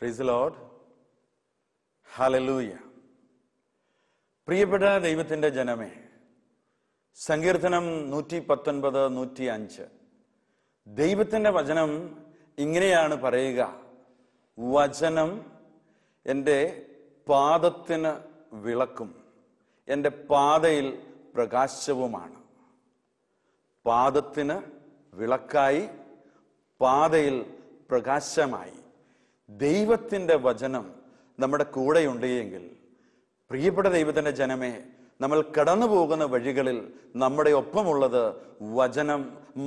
Praise the Lord. Hallelujah. പ്രിയപ്പെട്ട ദൈവത്തിൻ്റെ ജനമേ, സങ്കീർത്തനം 119, 105 ദൈവത്തിൻ്റെ വചനം ഇങ്ങനെയാണ് പറയുക: വചനം എൻ്റെ പാദത്തിന് വിളക്കും എൻ്റെ പാതയിൽ പ്രകാശവുമാണ്. പാദത്തിന് വിളക്കായി, പാതയിൽ പ്രകാശമായി ദൈവത്തിൻ്റെ വചനം നമ്മുടെ കൂടെയുണ്ട് എങ്കിൽ, പ്രിയപ്പെട്ട ദൈവത്തിൻ്റെ ജനമേ, നമ്മൾ കടന്നു പോകുന്ന വഴികളിൽ നമ്മുടെ ഒപ്പമുള്ളത് വചനം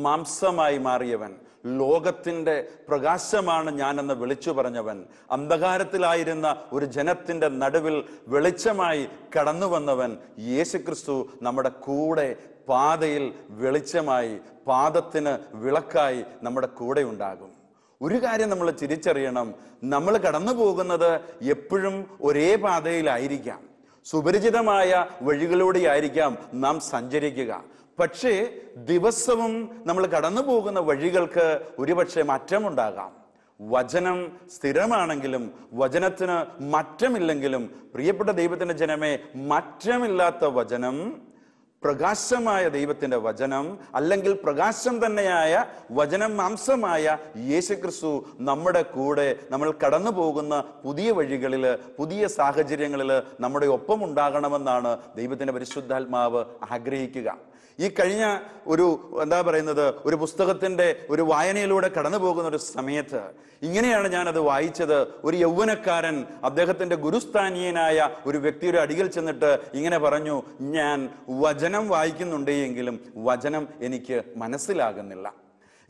മാംസമായി മാറിയവൻ, ലോകത്തിൻ്റെ പ്രകാശമാണ് ഞാനെന്ന് വിളിച്ചു പറഞ്ഞവൻ, അന്ധകാരത്തിലായിരുന്ന ഒരു ജനത്തിൻ്റെ നടുവിൽ വെളിച്ചമായി കടന്നു വന്നവൻ യേശുക്രിസ്തു നമ്മുടെ കൂടെ പാതയിൽ വെളിച്ചമായി, പാദത്തിന് വിളക്കായി നമ്മുടെ കൂടെ ഉണ്ടാകും. ഒരു കാര്യം നമ്മൾ തിരിച്ചറിയണം: നമ്മൾ കടന്നു പോകുന്നത് എപ്പോഴും ഒരേ പാതയിലായിരിക്കാം, സുപരിചിതമായ വഴികളിലൂടെയായിരിക്കാം നാം സഞ്ചരിക്കുക. പക്ഷേ ദിവസവും നമ്മൾ കടന്നു പോകുന്ന വഴികൾക്ക് ഒരുപക്ഷെ മാറ്റമുണ്ടാകാം. വചനം സ്ഥിരമാണെങ്കിലും, വചനത്തിന് മാറ്റമില്ലെങ്കിലും, പ്രിയപ്പെട്ട ദൈവത്തിൻ്റെ ജനമേ, മാറ്റമില്ലാത്ത വചനം, പ്രകാശമായ ദൈവത്തിൻ്റെ വചനം, അല്ലെങ്കിൽ പ്രകാശം തന്നെയായ വചനം മാംസമായ യേശുക്രിസ്തു നമ്മുടെ കൂടെ, നമ്മൾ കടന്നു പോകുന്ന പുതിയ വഴികളിൽ, പുതിയ സാഹചര്യങ്ങളിൽ നമ്മുടെ ഒപ്പം ഉണ്ടാകണമെന്നാണ് ദൈവത്തിൻ്റെ പരിശുദ്ധാത്മാവ് ആഗ്രഹിക്കുക. ഈ കഴിഞ്ഞ ഒരു പുസ്തകത്തിൻ്റെ ഒരു വായനയിലൂടെ കടന്നു പോകുന്ന ഒരു സമയത്ത് ഇങ്ങനെയാണ് ഞാനത് വായിച്ചത്. ഒരു യൗവനക്കാരൻ അദ്ദേഹത്തിൻ്റെ ഗുരുസ്ഥാനീയനായ ഒരു വ്യക്തിയുടെ അടിയിൽ ചെന്നിട്ട് ഇങ്ങനെ പറഞ്ഞു: ഞാൻ വചനം വായിക്കുന്നുണ്ട് എങ്കിലും വചനം എനിക്ക് മനസ്സിലാകുന്നില്ല.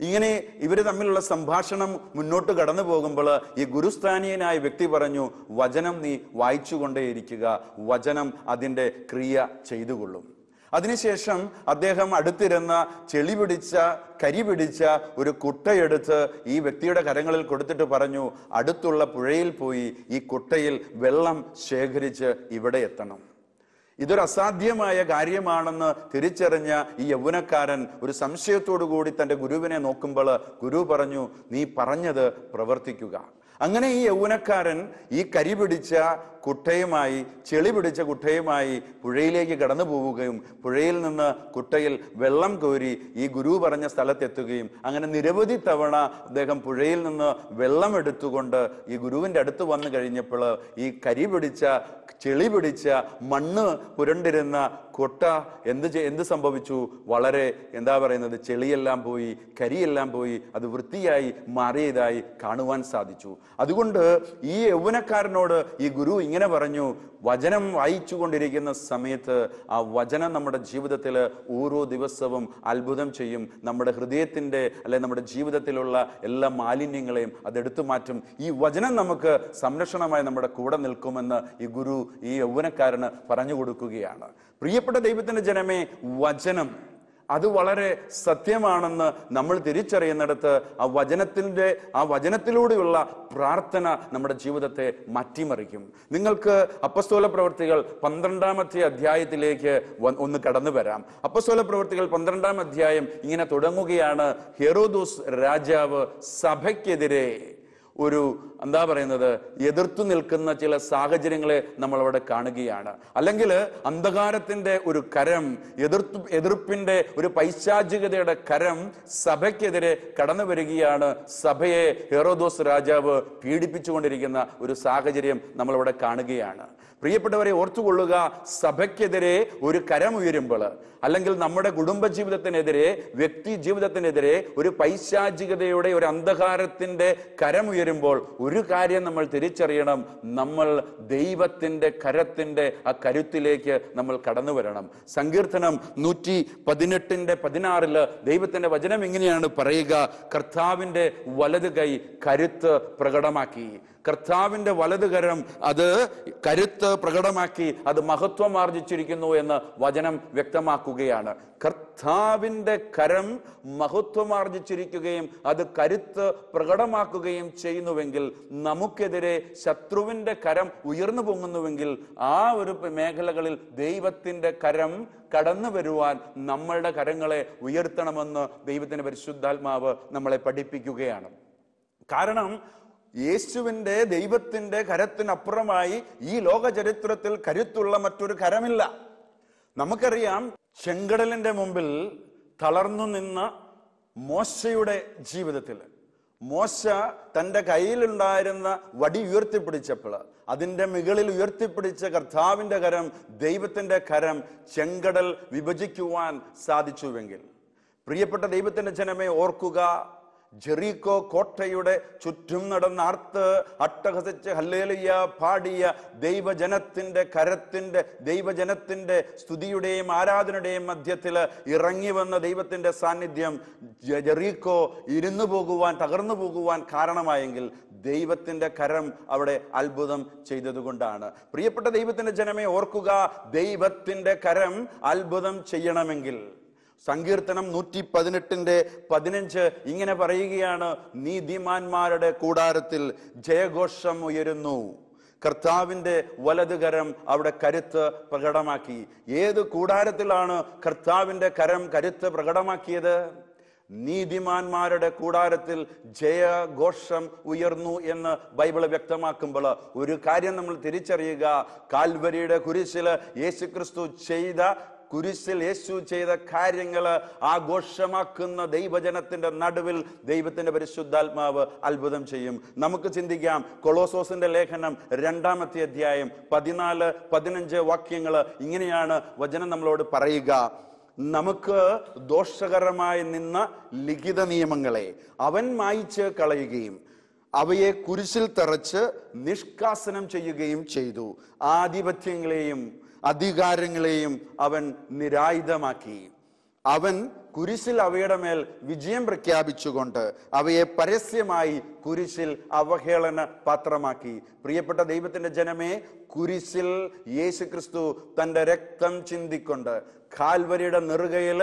ഇങ്ങനെ ഇവർ തമ്മിലുള്ള സംഭാഷണം മുന്നോട്ട് കടന്നു പോകുമ്പോൾ ഈ ഗുരുസ്ഥാനീയനായ വ്യക്തി പറഞ്ഞു: വചനം നീ വായിച്ചുകൊണ്ടേയിരിക്കുക, വചനം അതിൻ്റെ ക്രിയ ചെയ്തുകൊള്ളും. അതിനുശേഷം അദ്ദേഹം അടുത്തിരുന്ന ചെളി പിടിച്ച, കരി പിടിച്ച ഒരു കുട്ടയെടുത്ത് ഈ വ്യക്തിയുടെ കരങ്ങളിൽ കൊടുത്തിട്ട് പറഞ്ഞു: അടുത്തുള്ള പുഴയിൽ പോയി ഈ കുട്ടയിൽ വെള്ളം ശേഖരിച്ച് ഇവിടെ എത്തണം. ഇതൊരു അസാധ്യമായ കാര്യമാണെന്ന് തിരിച്ചറിഞ്ഞ ഈ യൗവനക്കാരൻ ഒരു സംശയത്തോടു കൂടി തൻ്റെ ഗുരുവിനെ നോക്കുമ്പോൾ ഗുരു പറഞ്ഞു: നീ പറഞ്ഞത് പ്രവർത്തിക്കുക. അങ്ങനെ ഈ യൗവനക്കാരൻ ഈ കരി പിടിച്ച കുട്ടയുമായി, ചെളി പിടിച്ച കുട്ടയുമായി പുഴയിലേക്ക് കടന്നു പോവുകയും പുഴയിൽ നിന്ന് കുട്ടയിൽ വെള്ളം കോരി ഈ ഗുരു പറഞ്ഞ സ്ഥലത്തെത്തുകയും അങ്ങനെ നിരവധി തവണ അദ്ദേഹം പുഴയിൽ നിന്ന് വെള്ളം എടുത്തുകൊണ്ട് ഈ ഗുരുവിൻ്റെ അടുത്ത് വന്നു കഴിഞ്ഞപ്പോൾ ഈ കരി പിടിച്ച, ചെളി പിടിച്ച, മണ്ണ് പുരണ്ടിരുന്ന കൊട്ട എന്ത് സംഭവിച്ചു? വളരെ ചെളിയെല്ലാം പോയി, കരിയെല്ലാം പോയി, അത് വൃത്തിയായി മാറിയതായി കാണുവാൻ സാധിച്ചു. അതുകൊണ്ട് ഈ യൗവനക്കാരനോട് ഈ ഗുരു ഇങ്ങനെ പറഞ്ഞു: വചനം വായിച്ചു കൊണ്ടിരിക്കുന്ന സമയത്ത് ആ വചനം നമ്മുടെ ജീവിതത്തിൽ ഓരോ ദിവസവും അത്ഭുതം ചെയ്യും. നമ്മുടെ ഹൃദയത്തിൻ്റെ നമ്മുടെ ജീവിതത്തിലുള്ള എല്ലാ മാലിന്യങ്ങളെയും അതെടുത്തു മാറ്റും. ഈ വചനം നമുക്ക് സംരക്ഷണമായി നമ്മുടെ കൂടെ നിൽക്കുമെന്ന് ഈ ഗുരു ഈ യൗവനക്കാരന് പറഞ്ഞു കൊടുക്കുകയാണ്. പ്രിയപ്പെട്ട ദൈവത്തിൻ്റെ ജനമേ, വചനം അത് വളരെ സത്യമാണെന്ന് നമ്മൾ തിരിച്ചറിയുന്നിടത്ത് ആ വചനത്തിലൂടെയുള്ള പ്രാർത്ഥന നമ്മുടെ ജീവിതത്തെ മാറ്റിമറിക്കും. നിങ്ങൾക്ക് അപ്പസ്തോല പ്രവൃത്തികൾ 12-ാമത്തെ അധ്യായത്തിലേക്ക് ഒന്ന് കടന്നു വരാം. അപ്പസ്തോല പ്രവൃത്തികൾ 12-ാം അധ്യായം ഇങ്ങനെ തുടങ്ങുകയാണ്: ഹെറോദോസ് രാജാവ് സഭയ്ക്കെതിരെ എതിർത്തു നിൽക്കുന്ന ചില സാഹചര്യങ്ങളെ നമ്മൾ അവിടെ കാണുകയാണ്. അല്ലെങ്കിൽ അന്ധകാരത്തിന്റെ ഒരു കരം, എതിർപ്പിന്റെ ഒരു പൈശാചികതയുടെ കരം സഭയ്ക്കെതിരെ കടന്നു വരികയാണ്. സഭയെ ഹെറോദോസ് രാജാവ് പീഡിപ്പിച്ചുകൊണ്ടിരിക്കുന്ന ഒരു സാഹചര്യം നമ്മളവിടെ കാണുകയാണ്. പ്രിയപ്പെട്ടവരെ, ഓർത്തുകൊള്ളുക, സഭയ്ക്കെതിരെ ഒരു കരം ഉയരുമ്പോൾ, അല്ലെങ്കിൽ നമ്മുടെ കുടുംബജീവിതത്തിനെതിരെ, വ്യക്തി ജീവിതത്തിനെതിരെ ഒരു പൈശാചികതയുടെ, ഒരു അന്ധകാരത്തിന്റെ കരം ഉയരുമ്പോൾ ഒരു കാര്യം നമ്മൾ തിരിച്ചറിയണം: നമ്മൾ ദൈവത്തിന്റെ കരത്തിന്റെ ആ കരുത്തിലേക്ക് നമ്മൾ കടന്നു വരണം. സങ്കീർത്തനം 118:16 ദൈവത്തിന്റെ വചനം ഇങ്ങനെയാണ് പറയുക: കർത്താവിന്റെ വലത് കൈ കരുത്ത് പ്രകടമാക്കി. കർത്താവിന്റെ വലതുകരം അത് കരുത്ത് പ്രകടമാക്കി, അത് മഹത്വം ആർജിച്ചിരിക്കുന്നു എന്ന് വചനം വ്യക്തമാക്കുകയാണ്. കർത്താവിന്റെ കരം മഹത്വമാർജിച്ചിരിക്കുകയും അത് കരുത്ത് പ്രകടമാക്കുകയും ചെയ്യുന്നുവെങ്കിൽ, നമുക്കെതിരെ ശത്രുവിന്റെ കരം ഉയർന്നു പൊങ്ങുന്നുവെങ്കിൽ, ആ ഒരു മേഖലകളിൽ ദൈവത്തിന്റെ കരം കടന്നു വരുവാൻ നമ്മളുടെ കരങ്ങളെ ഉയർത്തണമെന്ന് ദൈവത്തിന്റെ പരിശുദ്ധാത്മാവ് നമ്മളെ പഠിപ്പിക്കുകയാണ്. കാരണം യേശുവിൻ്റെ ദൈവത്തിൻ്റെ കരത്തിനപ്പുറമായി ഈ ലോക ചരിത്രത്തിൽ കരുത്തുള്ള മറ്റൊരു കരമില്ല. നമുക്കറിയാം, ചെങ്കടലിന്റെ മുമ്പിൽ തളർന്നു നിന്ന മോശയുടെ ജീവിതത്തിൽ മോശ തൻ്റെ കയ്യിലുണ്ടായിരുന്ന വടി ഉയർത്തിപ്പിടിച്ചപ്പോൾ അതിൻ്റെ മുകളിൽ ഉയർത്തിപ്പിടിച്ച കർത്താവിൻ്റെ കരം, ദൈവത്തിൻ്റെ കരം ചെങ്കടൽ വിഭജിക്കുവാൻ സാധിച്ചുവെങ്കിൽ, പ്രിയപ്പെട്ട ദൈവത്തിൻ്റെ ജനമേ ഓർക്കുക, ജെറീക്കോ കോട്ടയുടെ ചുറ്റും നടന്നാർത്ത് അട്ടഹസിച്ച് ഹല്ലേലൂയ പാടിയ ദൈവജനത്തിന്റെ കരത്തിന്റെ, ദൈവജനത്തിന്റെ സ്തുതിയുടെയും ആരാധനയുടെയും മധ്യത്തിൽ ഇറങ്ങി വന്ന ദൈവത്തിന്റെ സാന്നിധ്യം ജെറീക്കോ ഇരുന്നു പോകുവാൻ, തകർന്നു പോകുവാൻ കാരണമായെങ്കിൽ ദൈവത്തിന്റെ കരം അവിടെ അത്ഭുതം ചെയ്തതുകൊണ്ടാണ്. പ്രിയപ്പെട്ട ദൈവത്തിന്റെ ജനമേ ഓർക്കുക, ദൈവത്തിന്റെ കരം അത്ഭുതം ചെയ്യണമെങ്കിൽ സങ്കീർത്തനം 118:15 ഇങ്ങനെ പറയുകയാണ്: നീതിമാന്മാരുടെ കൂടാരത്തിൽ ജയഘോഷം ഉയരുന്നു. കർത്താവിൻ്റെ വലതുകരം അവിടെ കരുത്ത് പ്രകടമാക്കി. ഏത് കൂടാരത്തിലാണ് കർത്താവിൻ്റെ കരം കരുത്ത് പ്രകടമാക്കിയത്? നീതിമാന്മാരുടെ കൂടാരത്തിൽ ജയഘോഷം ഉയർന്നു എന്ന് ബൈബിൾ വ്യക്തമാക്കുമ്പോൾ ഒരു കാര്യം നമ്മൾ തിരിച്ചറിയുക, കാൽവരിയുടെ കുരിശിൽ യേശുക്രിസ്തു ചെയ്ത കാര്യങ്ങൾ ആഘോഷമാക്കുന്ന ദൈവജനത്തിന്റെ നടുവിൽ ദൈവത്തിന്റെ പരിശുദ്ധാത്മാവ് അത്ഭുതം ചെയ്യും. നമുക്ക് ചിന്തിക്കാം, കൊളോസോസിന്റെ ലേഖനം 2-ാമത്തെ അധ്യായം 14-15 വാക്യങ്ങൾ ഇങ്ങനെയാണ് വചനം നമ്മളോട് പറയുക: നമുക്ക് ദോഷകരമായി നിന്ന ലിഖിത നിയമങ്ങളെ അവൻ മായിച്ച് കളയുകയും അവയെ കുരിശിൽ തറച്ച് നിഷ്കാസനം ചെയ്യുകയും ചെയ്തു. ആധിപത്യങ്ങളെയും അധികാരങ്ങളെയും അവൻ നിരായുധമാക്കി. അവൻ കുരിശിൽ അവയുടെ മേൽ വിജയം പ്രഖ്യാപിച്ചുകൊണ്ട് അവയെ പരസ്യമായി കുരിശിൽ അവഹേളന പാത്രമാക്കി. പ്രിയപ്പെട്ട ദൈവത്തിന്റെ ജനമേ, കുരിശിൽ യേശുക്രിസ്തു തൻ്റെ രക്തം ചിന്തിക്കൊണ്ട് കാൽവരിയുടെ നെറുകയിൽ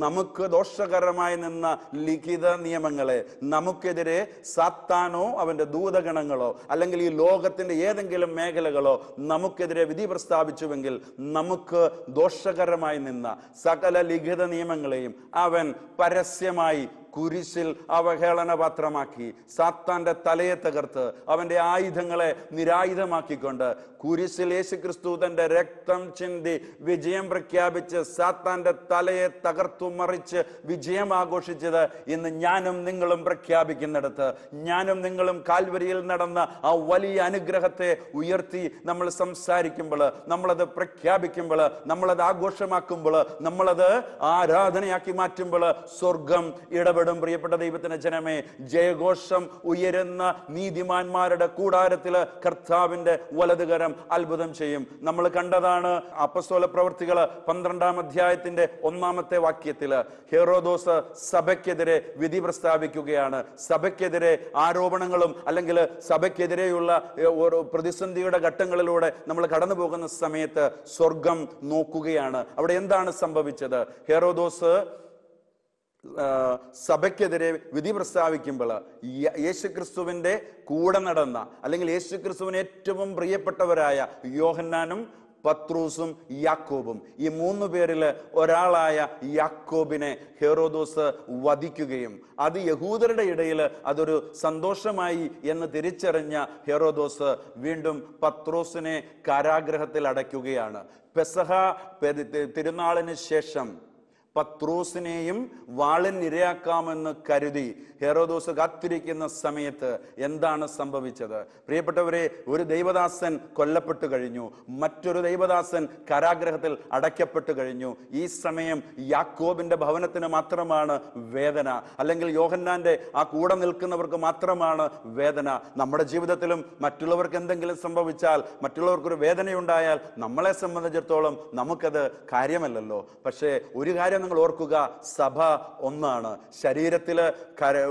നമുക്ക് ദോഷകരമായി നിന്ന ലിഖിത നിയമങ്ങളെ, നമുക്കെതിരെ സാത്താനോ അവന്റെ ദൂതഗണങ്ങളോ അല്ലെങ്കിൽ ഈ ലോകത്തിന്റെ ഏതെങ്കിലും മേഖലകളോ നമുക്കെതിരെ വിധി പ്രസ്താവിച്ചുവെങ്കിൽ നമുക്ക് ദോഷകരമായി നിന്ന സകല ലിഖിത നിയമങ്ങളെയും അവൻ പരസ്യമായി കുരിശിൽ അവഹേളന പാത്രമാക്കി. സാത്താന്റെ തലയെ തകർത്ത് അവന്റെ ആയുധങ്ങളെ നിരായുധമാക്കിക്കൊണ്ട് കുരിശിൽ യേശുക്രിസ്തു തന്റെ രക്തം ചിന്തി വിജയം പ്രഖ്യാപിച്ച് സാത്താന്റെ തലയെ തകർത്തു മറിച്ച് വിജയം ആഘോഷിച്ചത് ഇന്ന് ഞാനും നിങ്ങളും പ്രഖ്യാപിക്കുന്നിടത്ത്, ഞാനും നിങ്ങളും കാൽവരിയിൽ നടന്ന ആ വലിയ അനുഗ്രഹത്തെ ഉയർത്തി നമ്മൾ സംസാരിക്കുമ്പോൾ, നമ്മളത് പ്രഖ്യാപിക്കുമ്പോൾ, നമ്മളത് ആഘോഷമാക്കുമ്പോൾ, നമ്മളത് ആരാധനയാക്കി മാറ്റുമ്പോൾ സ്വർഗം ഇടപെടും. പ്രിയപ്പെട്ട ദൈവത്തിന്റെ ജനമേ, ജയഘോഷം ഉയരുന്ന നീതിമാന്മാരുടെ കൂടാരത്തില് കർത്താവിന്റെ വലതുകരം അത്ഭുതം ചെയ്യും. നമ്മൾ കണ്ടതാണ് അപ്പസ്തോല പ്രവൃത്തികൾ 12-ാം അധ്യായത്തിന്റെ 1-ാമത്തെ വാക്യത്തില് ഹെറോദോസ് സഭയ്ക്കെതിരെ വിധി പ്രസ്താവിക്കുകയാണ്. സഭയ്ക്കെതിരെ ആരോപണങ്ങളും അല്ലെങ്കിൽ സഭയ്ക്കെതിരെയുള്ള പ്രതിസന്ധിയുടെ ഘട്ടങ്ങളിലൂടെ നമ്മൾ കടന്നു പോകുന്ന സമയത്ത് സ്വർഗം നോക്കുകയാണ്. അവിടെ എന്താണ് സംഭവിച്ചത്? ഹെറോദോസ് സഭയ്ക്കെതിരെ വിധി പ്രസ്താവിക്കുമ്പോൾ യേശുക്രിസ്തുവിന്റെ കൂടെ നടന്ന അല്ലെങ്കിൽ യേശുക്രിസ്തുവിന് ഏറ്റവും പ്രിയപ്പെട്ടവരായ യോഹന്നാനും പത്രൂസും യാക്കോബും, ഈ 3 പേരിൽ ഒരാളായ യാക്കോബിനെ ഹെറോദോസ് വധിക്കുകയും അത് യഹൂദരുടെ ഇടയിൽ അതൊരു സന്തോഷമായി എന്ന് തിരിച്ചറിഞ്ഞ ഹെറോദോസ് വീണ്ടും പത്രോസിനെ കാരാഗ്രഹത്തിൽ അടയ്ക്കുകയാണ്. പെസഹ തിരുനാളിന് ശേഷം പത്രോസിനെയും വാളിനിരയാക്കാമെന്ന് കരുതി ഹെറോദോസ് കാത്തിരിക്കുന്ന സമയത്ത് എന്താണ് സംഭവിച്ചത്? പ്രിയപ്പെട്ടവരെ, ഒരു ദൈവദാസൻ കൊല്ലപ്പെട്ടു കഴിഞ്ഞു, മറ്റൊരു ദൈവദാസൻ കാരാഗ്രഹത്തിൽ അടയ്ക്കപ്പെട്ടു കഴിഞ്ഞു. ഈ സമയം യാക്കോബിന്റെ ഭവനത്തിന് മാത്രമാണ് വേദന, അല്ലെങ്കിൽ യോഹന്നാന്റെ ആ കൂടെ നിൽക്കുന്നവർക്ക് മാത്രമാണ് വേദന. നമ്മുടെ ജീവിതത്തിലും മറ്റുള്ളവർക്ക് എന്തെങ്കിലും സംഭവിച്ചാൽ, മറ്റുള്ളവർക്കൊരു വേദനയുണ്ടായാൽ നമ്മളെ സംബന്ധിച്ചിടത്തോളം നമുക്കത് കാര്യമല്ലല്ലോ. പക്ഷേ ഒരു കാര്യം നിങ്ങൾ ഓർക്കുക, സഭ ഒന്നാണ്. ശരീരത്തിൽ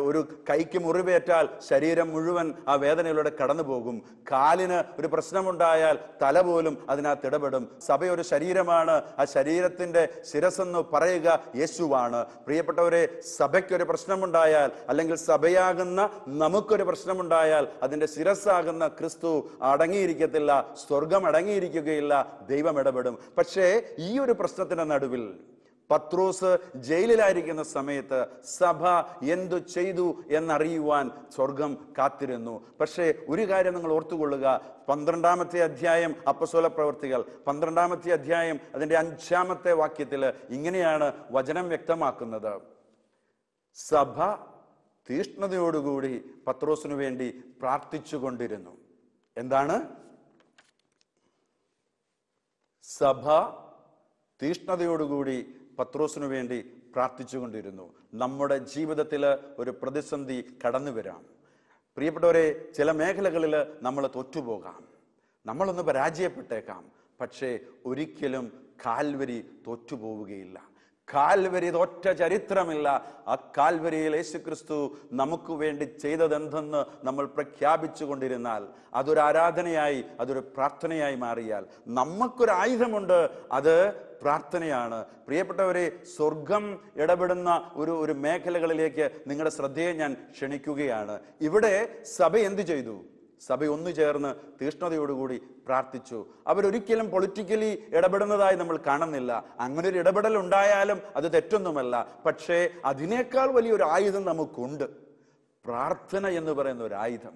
ഒരു കൈക്ക് മുറിവേറ്റാൽ ശരീരം മുഴുവൻ ആ വേദനയിലൂടെ കടന്നു പോകും. കാലിന് ഒരു പ്രശ്നമുണ്ടായാൽ തല പോലും അതിനകത്ത് ഇടപെടും. സഭ ഒരു ശരീരമാണ്. ആ ശരീരത്തിന്റെ ശിരസെന്ന് പറയുക യേശുവാണ്. പ്രിയപ്പെട്ടവരെ, സഭയ്ക്കൊരു പ്രശ്നമുണ്ടായാൽ അല്ലെങ്കിൽ സഭയാകുന്ന നമുക്കൊരു പ്രശ്നമുണ്ടായാൽ അതിന്റെ ശിരസ്സാകുന്ന ക്രിസ്തു അടങ്ങിയിരിക്കത്തില്ല, സ്വർഗം അടങ്ങിയിരിക്കുകയില്ല, ദൈവം ഇടപെടും. പക്ഷേ ഈ ഒരു പ്രശ്നത്തിന്റെ നടുവിൽ പത്രോസ് ജയിലിലായിരിക്കുന്ന സമയത്ത് സഭ എന്തു ചെയ്തു എന്നറിയുവാൻ സ്വർഗം കാത്തിരുന്നു. പക്ഷേ ഒരു കാര്യം നിങ്ങൾ ഓർത്തുകൊള്ളുക, 12-ാമത്തെ അധ്യായം അപ്പസ്തോല പ്രവൃത്തികൾ 12-ാമത്തെ അധ്യായം അതിൻ്റെ 5-ാമത്തെ വാക്യത്തിൽ ഇങ്ങനെയാണ് വചനം വ്യക്തമാക്കുന്നത്. സഭ തീഷ്ണതയോടുകൂടി പത്രോസിനു വേണ്ടി പ്രാർത്ഥിച്ചു കൊണ്ടിരുന്നു. എന്താണ്? സഭ തീഷ്ണതയോടുകൂടി പത്രോസിനു വേണ്ടി പ്രാർത്ഥിച്ചുകൊണ്ടിരുന്നു. നമ്മുടെ ജീവിതത്തിൽ ഒരു പ്രതിസന്ധി കടന്നു വരാം. പ്രിയപ്പെട്ടവരെ, ചില മേഖലകളിൽ നമ്മൾ തോറ്റുപോകാം, നമ്മളൊന്ന് പരാജയപ്പെട്ടേക്കാം. പക്ഷേ ഒരിക്കലും കാൽവരി തോറ്റുപോവുകയില്ല. കാൽവരി തോറ്റ ചരിത്രമില്ല. ആ കാൽവരിയിൽ യേശുക്രിസ്തു നമുക്ക് വേണ്ടി ചെയ്തതെന്തെന്ന് നമ്മൾ പ്രഖ്യാപിച്ചു കൊണ്ടിരുന്നാൽ, അതൊരു ആരാധനയായി, അതൊരു പ്രാർത്ഥനയായി മാറിയാൽ, നമുക്കൊരു ആയുധമുണ്ട്, അത് പ്രാർത്ഥനയാണ്. പ്രിയപ്പെട്ടവരെ, സ്വർഗം ഇടപെടുന്ന ഒരു മേഖലകളിലേക്ക് നിങ്ങളുടെ ശ്രദ്ധയെ ഞാൻ ക്ഷണിക്കുകയാണ്. ഇവിടെ സഭ എന്തു ചെയ്തു? സഭ ഒന്നു ചേർന്ന് തീഷ്ണതയോടുകൂടി പ്രാർത്ഥിച്ചു. അവരൊരിക്കലും പൊളിറ്റിക്കലി ഇടപെടുന്നതായി നമ്മൾ കാണുന്നില്ല. അങ്ങനെ ഒരു ഇടപെടൽ ഉണ്ടായാലും അത് തെറ്റൊന്നുമല്ല. പക്ഷേ അതിനേക്കാൾ വലിയൊരു ആയുധം നമുക്കുണ്ട്, പ്രാർത്ഥന എന്ന് പറയുന്ന ഒരു ആയുധം.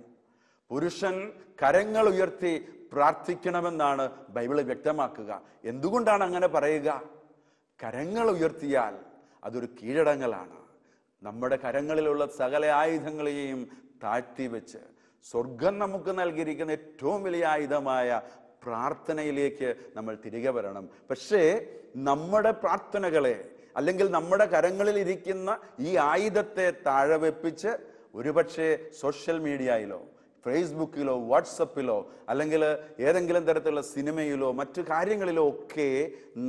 പുരുഷൻ കരങ്ങൾ ഉയർത്തി പ്രാർത്ഥിക്കണമെന്നാണ് ബൈബിൾ വ്യക്തമാക്കുക. എന്തുകൊണ്ടാണ് അങ്ങനെ പറയുക? കരങ്ങൾ ഉയർത്തിയാൽ അതൊരു കീഴടങ്ങലാണ്. നമ്മുടെ കരങ്ങളിലുള്ള സകല ആയുധങ്ങളെയും താഴ്ത്തി വെച്ച് സ്വർഗം നമുക്ക് നൽകിയിരിക്കുന്ന ഏറ്റവും വലിയ ആയുധമായ പ്രാർത്ഥനയിലേക്ക് നമ്മൾ തിരികെ വരണം. പക്ഷേ നമ്മുടെ പ്രാർത്ഥനകളെ, അല്ലെങ്കിൽ നമ്മുടെ കരങ്ങളിൽ ഇരിക്കുന്ന ഈ ആയുധത്തെ താഴെ വെപ്പിച്ച് ഒരുപക്ഷെ സോഷ്യൽ മീഡിയയിലോ ഫേസ്ബുക്കിലോ വാട്സപ്പിലോ അല്ലെങ്കിൽ ഏതെങ്കിലും തരത്തിലുള്ള സിനിമയിലോ മറ്റു കാര്യങ്ങളിലോ ഒക്കെ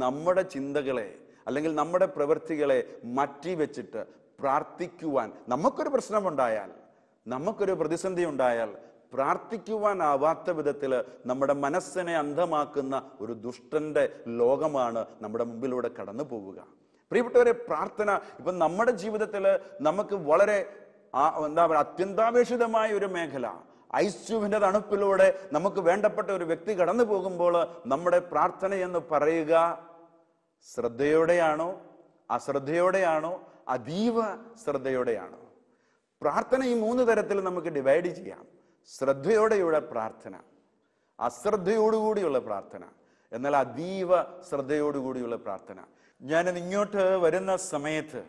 നമ്മുടെ ചിന്തകളെ അല്ലെങ്കിൽ നമ്മുടെ പ്രവൃത്തികളെ മാറ്റിവെച്ചിട്ട് പ്രാർത്ഥിക്കുവാൻ, നമുക്കൊരു പ്രശ്നമുണ്ടായാൽ, നമുക്കൊരു പ്രതിസന്ധി ഉണ്ടായാൽ പ്രാർത്ഥിക്കുവാനാവാത്ത വിധത്തിൽ നമ്മുടെ മനസ്സിനെ അന്ധമാക്കുന്ന ഒരു ദുഷ്ടന്റെ ലോകമാണ് നമ്മുടെ മുമ്പിലൂടെ കടന്നു പോവുക. പ്രിയപ്പെട്ടവരെ, പ്രാർത്ഥന ഇപ്പം നമ്മുടെ ജീവിതത്തിൽ നമുക്ക് വളരെ എന്താ പറയുക, അത്യന്താപേക്ഷിതമായ ഒരു മേഖല. ഐസ്യുവിന്റെ തണുപ്പിലൂടെ നമുക്ക് വേണ്ടപ്പെട്ട ഒരു വ്യക്തി കടന്നു പോകുമ്പോൾ നമ്മുടെ പ്രാർത്ഥന എന്ന് പറയുക ശ്രദ്ധയോടെയാണോ, അശ്രദ്ധയോടെയാണോ, അതീവ ശ്രദ്ധയോടെയാണോ? പ്രാർത്ഥന ഈ 3 തരത്തിൽ നമുക്ക് ഡിവൈഡ് ചെയ്യാം. ശ്രദ്ധയോടെയുള്ള പ്രാർത്ഥന, അശ്രദ്ധയോടുകൂടിയുള്ള പ്രാർത്ഥന, എന്നാൽ അതീവ ശ്രദ്ധയോടുകൂടിയുള്ള പ്രാർത്ഥന. ഞാൻ ഇങ്ങോട്ട് വരുന്ന സമയത്ത്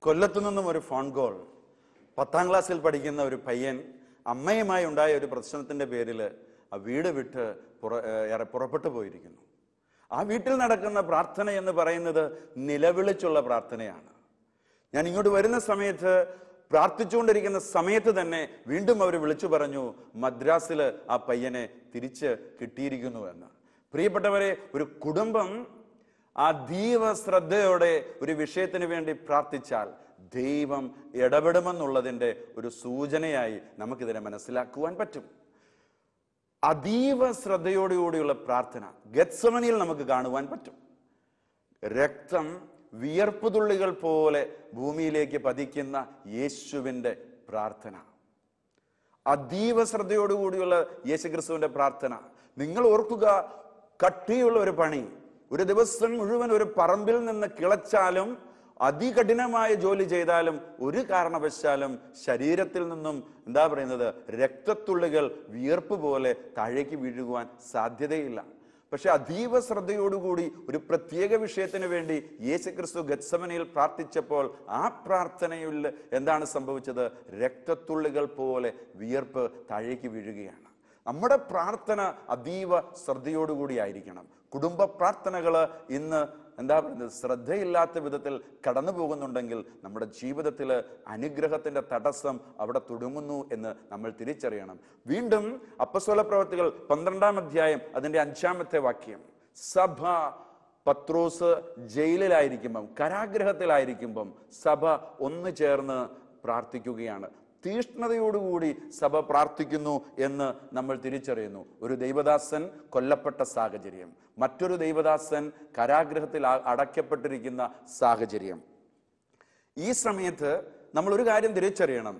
കൊല്ലത്തു നിന്നും ഒരു ഫോൺ കോൾ. 10ാം ക്ലാസ്സിൽ പഠിക്കുന്ന ഒരു പയ്യൻ അമ്മയുമായി ഉണ്ടായ ഒരു പ്രശ്നത്തിന്റെ പേരിൽ ആ വീട് വിട്ട് പുറപ്പെട്ടു പോയിരിക്കുന്നു. ആ വീട്ടിൽ നടക്കുന്ന പ്രാർത്ഥന എന്ന് പറയുന്നത് നിലവിളിച്ചുള്ള പ്രാർത്ഥനയാണ്. ഞാൻ ഇങ്ങോട്ട് വരുന്ന സമയത്ത്, പ്രാർത്ഥിച്ചുകൊണ്ടിരിക്കുന്ന സമയത്ത് തന്നെ വീണ്ടും അവർ വിളിച്ചു പറഞ്ഞു, മദ്രാസിൽ ആ പയ്യനെ തിരിച്ച് കിട്ടിയിരിക്കുന്നു എന്ന്. പ്രിയപ്പെട്ടവരെ, ഒരു കുടുംബം അതീവ ശ്രദ്ധയോടെ ഒരു വിഷയത്തിന് വേണ്ടി പ്രാർത്ഥിച്ചാൽ ദൈവം ഇടപെടുമെന്നുള്ളതിൻ്റെ ഒരു സൂചനയായി നമുക്കിതിനെ മനസ്സിലാക്കുവാൻ പറ്റും. അതീവ ശ്രദ്ധയോടുകൂടിയുള്ള പ്രാർത്ഥന ഗെത്സമനിയിൽ നമുക്ക് കാണുവാൻ പറ്റും. രക്തം വിയർപ്പുതുള്ളികൾ പോലെ ഭൂമിയിലേക്ക് പതിക്കുന്ന യേശുവിൻ്റെ പ്രാർത്ഥന, അതീവ ശ്രദ്ധയോടുകൂടിയുള്ള യേശുക്രിസ്തുവിന്റെ പ്രാർത്ഥന. നിങ്ങൾ ഓർക്കുക, കട്ടിയുള്ള ഒരു പണി, ഒരു ദിവസം മുഴുവൻ ഒരു പറമ്പിൽ നിന്ന് കിളച്ചാലും, അതികഠിനമായ ജോലി ചെയ്താലും ഒരു കാരണവശാലും ശരീരത്തിൽ നിന്നും എന്താ പറയുന്നത്, രക്തത്തുള്ളികൾ വിയർപ്പ് പോലെ താഴേക്ക് വീഴുവാൻ സാധ്യതയില്ല. പക്ഷെ അതീവ ശ്രദ്ധയോടുകൂടി ഒരു പ്രത്യേക വിഷയത്തിന് വേണ്ടി യേശുക്രിസ്തു ഗെത്സമനിയിൽ പ്രാർത്ഥിച്ചപ്പോൾ ആ പ്രാർത്ഥനയിൽ എന്താണ് സംഭവിച്ചത്? രക്തത്തുള്ളികൾ പോലെ വിയർപ്പ് താഴേക്ക് വീഴുകയാണ്. നമ്മുടെ പ്രാർത്ഥന അതീവ ശ്രദ്ധയോടുകൂടി ആയിരിക്കണം. കുടുംബ പ്രാർത്ഥനകൾ ഇന്ന് എന്താ പറയുന്നത്, ശ്രദ്ധയില്ലാത്ത വിധത്തിൽ കടന്നു പോകുന്നുണ്ടെങ്കിൽ നമ്മുടെ ജീവിതത്തിൽ അനുഗ്രഹത്തിന്റെ തടസ്സം അവിടെ തുടങ്ങുന്നു എന്ന് നമ്മൾ തിരിച്ചറിയണം. വീണ്ടും അപ്പസ്തോല പ്രവൃത്തികൾ 12ാം അധ്യായം അതിന്റെ 5ാമത്തെ വാക്യം, സഭ പത്രോസ് ജയിലിലായിരിക്കുമ്പം, കാരാഗ്രഹത്തിലായിരിക്കുമ്പം സഭ ഒന്നു ചേർന്ന് പ്രാർത്ഥിക്കുകയാണ്. തീഷ്ണതയോടുകൂടി സഭ പ്രാർത്ഥിക്കുന്നു എന്ന് നമ്മൾ തിരിച്ചറിയുന്നു. ഒരു ദൈവദാസൻ കൊല്ലപ്പെട്ട സാഹചര്യം, മറ്റൊരു ദൈവദാസൻ കാരാഗ്രഹത്തിൽ അടയ്ക്കപ്പെട്ടിരിക്കുന്ന സാഹചര്യം. ഈ സമയത്ത് നമ്മൾ ഒരു കാര്യം തിരിച്ചറിയണം.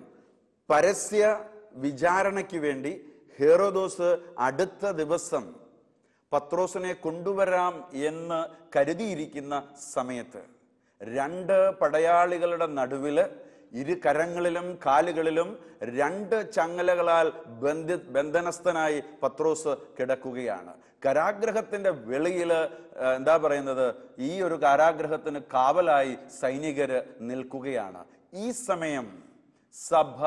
പരസ്യ വിചാരണയ്ക്ക് വേണ്ടി ഹെറോദോസ് അടുത്ത ദിവസം പത്രോസിനെ കൊണ്ടുവരാം എന്ന് കരുതിയിരിക്കുന്ന സമയത്ത് 2 പടയാളികളുടെ നടുവില് ഇരു കരങ്ങളിലും കാലുകളിലും 2 ചങ്ങലകളാൽ ബന്ധനസ്ഥനായി പത്രോസ് കിടക്കുകയാണ്. കാരാഗ്രഹത്തിന്റെ വെളിയില് എന്താ പറയുന്നത്, ഈ ഒരു കാരാഗ്രഹത്തിന് കാവലായി സൈനികര് നിൽക്കുകയാണ്. ഈ സമയം സഭ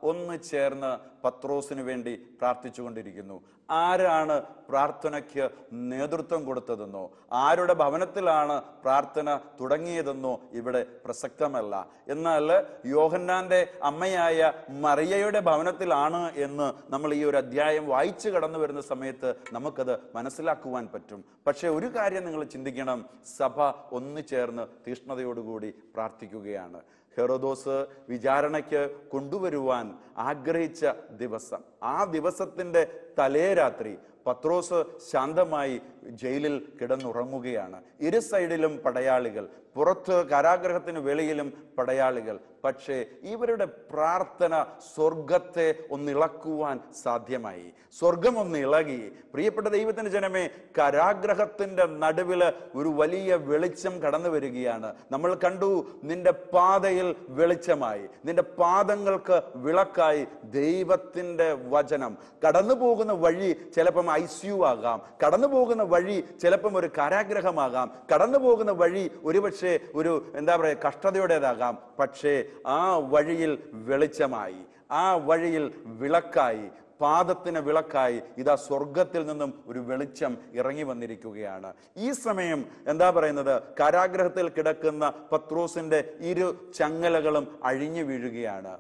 ഒന്ന് ചേർന്ന് പത്രോസിന് വേണ്ടി പ്രാർത്ഥിച്ചുകൊണ്ടിരിക്കുന്നു. ആരാണ് പ്രാർത്ഥനയ്ക്ക് നേതൃത്വം കൊടുത്തതെന്നോ ആരുടെ ഭവനത്തിലാണ് പ്രാർത്ഥന തുടങ്ങിയതെന്നോ ഇവിടെ പ്രസക്തമല്ല. എന്നാൽ യോഹന്നാന്റെ അമ്മയായ മറിയയുടെ ഭവനത്തിലാണ് എന്ന് നമ്മൾ ഈ ഒരു അധ്യായം വായിച്ചു കടന്നു വരുന്ന സമയത്ത് നമുക്കത് മനസ്സിലാക്കുവാൻ പറ്റും. പക്ഷെ ഒരു കാര്യം നിങ്ങൾ ചിന്തിക്കണം, സഭ ഒന്ന് ചേർന്ന് തീഷ്ണതയോടുകൂടി പ്രാർത്ഥിക്കുകയാണ്. ഹെറോദോസ് വിചാരണയ്ക്ക് കൊണ്ടുവരുവാൻ ആഗ്രഹിച്ച ദിവസം, ആ ദിവസത്തിന്റെ തലേ രാത്രി പത്രോസ് ശാന്തമായി ജയിലിൽ കിടന്നുറങ്ങുകയാണ്. ഇരു സൈഡിലും പടയാളികൾ, പുറത്ത് കാരാഗ്രഹത്തിന് വെളിയിലും പടയാളികൾ. പക്ഷേ ഇവരുടെ പ്രാർത്ഥന സ്വർഗത്തെ ഒന്നിളക്കുവാൻ സാധ്യമായി. സ്വർഗം ഒന്ന് ഇളകി. പ്രിയപ്പെട്ട ദൈവത്തിന്റെ ജനമേ, കാരാഗ്രഹത്തിന്റെ നടുവില് ഒരു വലിയ വെളിച്ചം കടന്നു വരികയാണ്. നമ്മൾ കണ്ടു, നിന്റെ പാതയിൽ വെളിച്ചമായി, നിന്റെ പാദങ്ങൾക്ക് വിളക്കായി ദൈവത്തിന്റെ വചനം. കടന്നു പോകുന്ന വഴി ചിലപ്പം ICU ആകാം, കടന്നു പോകുന്ന വഴി ചിലപ്പം ഒരു കാരാഗ്രഹമാകാം, കടന്നു പോകുന്ന വഴി ഒരുപക്ഷെ ഒരു എന്താ പറയുക കഷ്ടതയുടേതാകാം. പക്ഷേ ആ വഴിയിൽ വെളിച്ചമായി, ആ വഴിയിൽ വിളക്കായി, പാദത്തിന് വിളക്കായി ഇതാ സ്വർഗത്തിൽ നിന്നും ഒരു വെളിച്ചം ഇറങ്ങി വന്നിരിക്കുകയാണ്. ഈ സമയം എന്താ പറയുന്നത്, കാരാഗ്രഹത്തിൽ കിടക്കുന്ന പത്രോസിന്റെ ഇരു ചങ്ങലകളും അഴിഞ്ഞു വീഴുകയാണ്.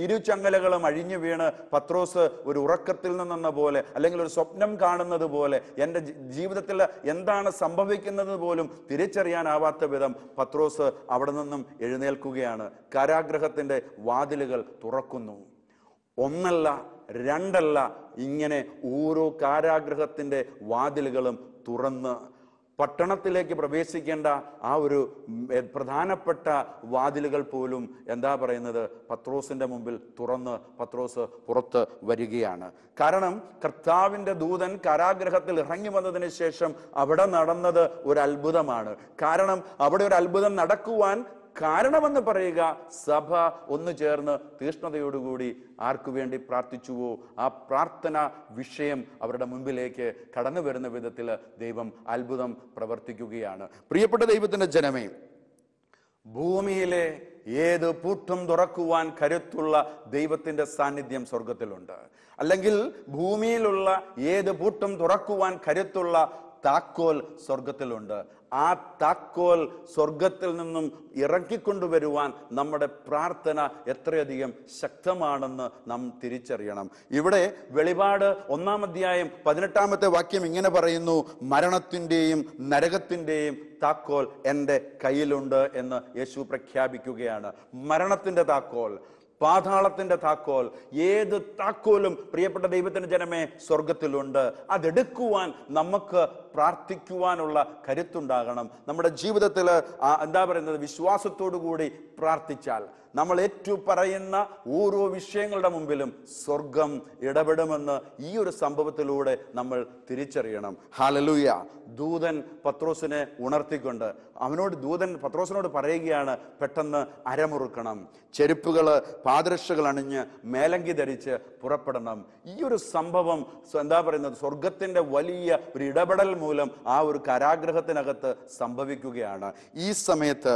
ഇരു ചങ്ങലകളും അഴിഞ്ഞു വീണ് പത്രോസ് ഒരു ഉറക്കത്തിൽ നിന്നെന്ന പോലെ, അല്ലെങ്കിൽ ഒരു സ്വപ്നം കാണുന്നത് പോലെ, എൻ്റെ ജീവിതത്തിൽ എന്താണ് സംഭവിക്കുന്നത് പോലും തിരിച്ചറിയാനാവാത്ത വിധം പത്രോസ് അവിടെ നിന്നും എഴുന്നേൽക്കുകയാണ്. കാരാഗ്രഹത്തിന്റെ വാതിലുകൾ തുറക്കുന്നു. 1 2 ഇങ്ങനെ ഓരോ കാരാഗ്രഹത്തിന്റെ വാതിലുകളും തുറന്ന് പട്ടണത്തിലേക്ക് പ്രവേശിക്കേണ്ട ആ ഒരു പ്രധാനപ്പെട്ട വാതിലുകൾ പോലും എന്താ പറയുന്നത്, പത്രോസിന്റെ മുമ്പിൽ തുറന്ന് പത്രോസ് പുറത്ത് വരികയാണ്. കാരണം കർത്താവിന്റെ ദൂതൻ കാരാഗ്രഹത്തിൽ ഇറങ്ങി വന്നതിന് ശേഷം അവിടെ നടന്നത് ഒരു അത്ഭുതമാണ്. കാരണം അവിടെ ഒരു അത്ഭുതം നടക്കുവാൻ കാരണമെന്ന് പറയുക, സഭ ഒന്ന് ചേർന്ന് തീഷ്ണതയോടുകൂടി ആർക്കു വേണ്ടി പ്രാർത്ഥിച്ചുവോ ആ പ്രാർത്ഥന വിഷയം അവരുടെ മുമ്പിലേക്ക് കടന്നു വരുന്ന വിധത്തിൽ ദൈവം അത്ഭുതം പ്രവർത്തിക്കുകയാണ്. പ്രിയപ്പെട്ട ദൈവത്തിന്റെ ജനമേ, ഭൂമിയിലെ ഏത് പൂട്ടും തുറക്കുവാൻ കരുത്തുള്ള ദൈവത്തിന്റെ സാന്നിധ്യം സ്വർഗത്തിലുണ്ട്. അല്ലെങ്കിൽ ഭൂമിയിലുള്ള ഏത് പൂട്ടും തുറക്കുവാൻ കരുത്തുള്ള താക്കോൽ സ്വർഗത്തിലുണ്ട്. ആ താക്കോൽ സ്വർഗത്തിൽ നിന്നും ഇറക്കിക്കൊണ്ടുവരുവാൻ നമ്മുടെ പ്രാർത്ഥന എത്രയധികം ശക്തമാണെന്ന് നാം തിരിച്ചറിയണം. ഇവിടെ വെളിപാട് 1-ാം അധ്യായം 18-ാമത്തെ വാക്യം ഇങ്ങനെ പറയുന്നു, മരണത്തിന്റെയും നരകത്തിന്റെയും താക്കോൽ എൻ്റെ കയ്യിലുണ്ട് എന്ന് യേശു പ്രഖ്യാപിക്കുകയാണ്. മരണത്തിന്റെ താക്കോൽ, പാതാളത്തിന്റെ താക്കോൽ, ഏത് താക്കോലും പ്രിയപ്പെട്ട ദൈവത്തിന്റെ ജനമേ സ്വർഗത്തിലുണ്ട്. അതെടുക്കുവാൻ നമുക്ക് പ്രാർത്ഥിക്കുവാനുള്ള കരുത്തുണ്ടാകണം. നമ്മുടെ ജീവിതത്തിൽ എന്താ പറയുന്നത്, വിശ്വാസത്തോടു കൂടി പ്രാർത്ഥിച്ചാൽ നമ്മൾ പറയുന്ന ഓരോ വിഷയങ്ങളുടെ മുമ്പിലും സ്വർഗം ഇടപെടുമെന്ന് ഈ ഒരു സംഭവത്തിലൂടെ നമ്മൾ തിരിച്ചറിയണം. ഹല്ലേലൂയ. ദൂതൻ പത്രോസിനെ ഉണർത്തിക്കൊണ്ട് ദൂതൻ പത്രോസിനോട് പറയുകയാണ്, പെട്ടെന്ന് അരമുറുക്കണം, ചെരുപ്പുകള് പാദരക്ഷകൾ അണിഞ്ഞ് മേലങ്കി ധരിച്ച് പുറപ്പെടണം. ഈ ഒരു സംഭവം എന്താ പറയുന്നത്, സ്വർഗത്തിന്റെ വലിയ ഒരു ഇടപെടൽ മൂലം ആ ഒരു കാരാഗ്രഹത്തിനകത്ത് സംഭവിക്കുകയാണ്. ഈ സമയത്ത്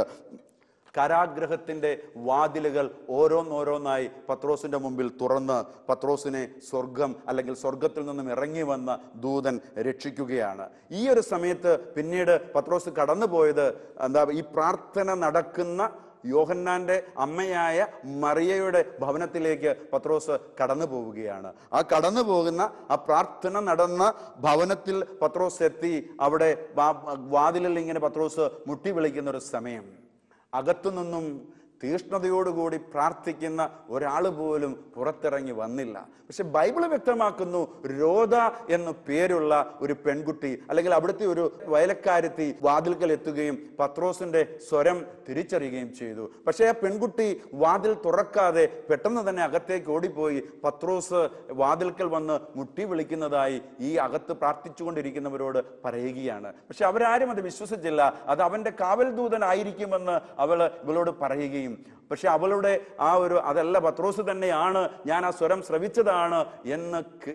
കാരാഗ്രഹത്തിന്റെ വാതിലുകൾ ഓരോന്നോരോന്നായി പത്രോസിന്റെ മുമ്പിൽ തുറന്ന് പത്രോസിനെ സ്വർഗം അല്ലെങ്കിൽ സ്വർഗത്തിൽ നിന്നും ഇറങ്ങി വന്ന ദൂതൻ രക്ഷിക്കുകയാണ്. ഈ ഒരു സമയത്ത് പിന്നീട് പത്രോസ് കടന്നുപോയത് ഈ പ്രാർത്ഥന നടക്കുന്ന യോഹന്നാന്റെ അമ്മയായ മറിയയുടെ ഭവനത്തിലേക്ക് പത്രോസ് കടന്നു പോവുകയാണ്. ആ കടന്നു പോകുന്ന ആ പ്രാർത്ഥന നടന്ന ഭവനത്തിൽ പത്രോസ് എത്തി. അവിടെ വാതിലിൽ ഇങ്ങനെ പത്രോസ് മുട്ടി വിളിക്കുന്ന ഒരു സമയം, അകത്തുനിന്നും തീഷ്ണതയോടുകൂടി പ്രാർത്ഥിക്കുന്ന ഒരാൾ പോലും പുറത്തിറങ്ങി വന്നില്ല. പക്ഷെ ബൈബിൾ വ്യക്തമാക്കുന്നു, രോദ എന്നു പേരുള്ള ഒരു പെൺകുട്ടി അല്ലെങ്കിൽ അവിടുത്തെ ഒരു വയലക്കാരത്തി വാതിൽക്കൽ എത്തുകയും പത്രോസിന്റെ സ്വരം തിരിച്ചറിയുകയും ചെയ്തു. പക്ഷെ ആ പെൺകുട്ടി വാതിൽ തുറക്കാതെ പെട്ടെന്ന് തന്നെ അകത്തേക്ക് ഓടിപ്പോയി പത്രോസ് വാതിൽക്കൽ വന്ന് മുട്ടി വിളിക്കുന്നതായി ഈ അകത്ത് പ്രാർത്ഥിച്ചുകൊണ്ടിരിക്കുന്നവരോട് പറയുകയാണ്. പക്ഷെ അവരാരും അത് വിശ്വസിച്ചില്ല. അത് അവന്റെ കാവൽ ദൂതനായിരിക്കുമെന്ന് ഇവളോട് പറയുകയും, പക്ഷെ അവളുടെ അതല്ല, പത്രോസ് തന്നെയാണ്, ഞാൻ ആ സ്വരം ശ്രവിച്ചതാണ്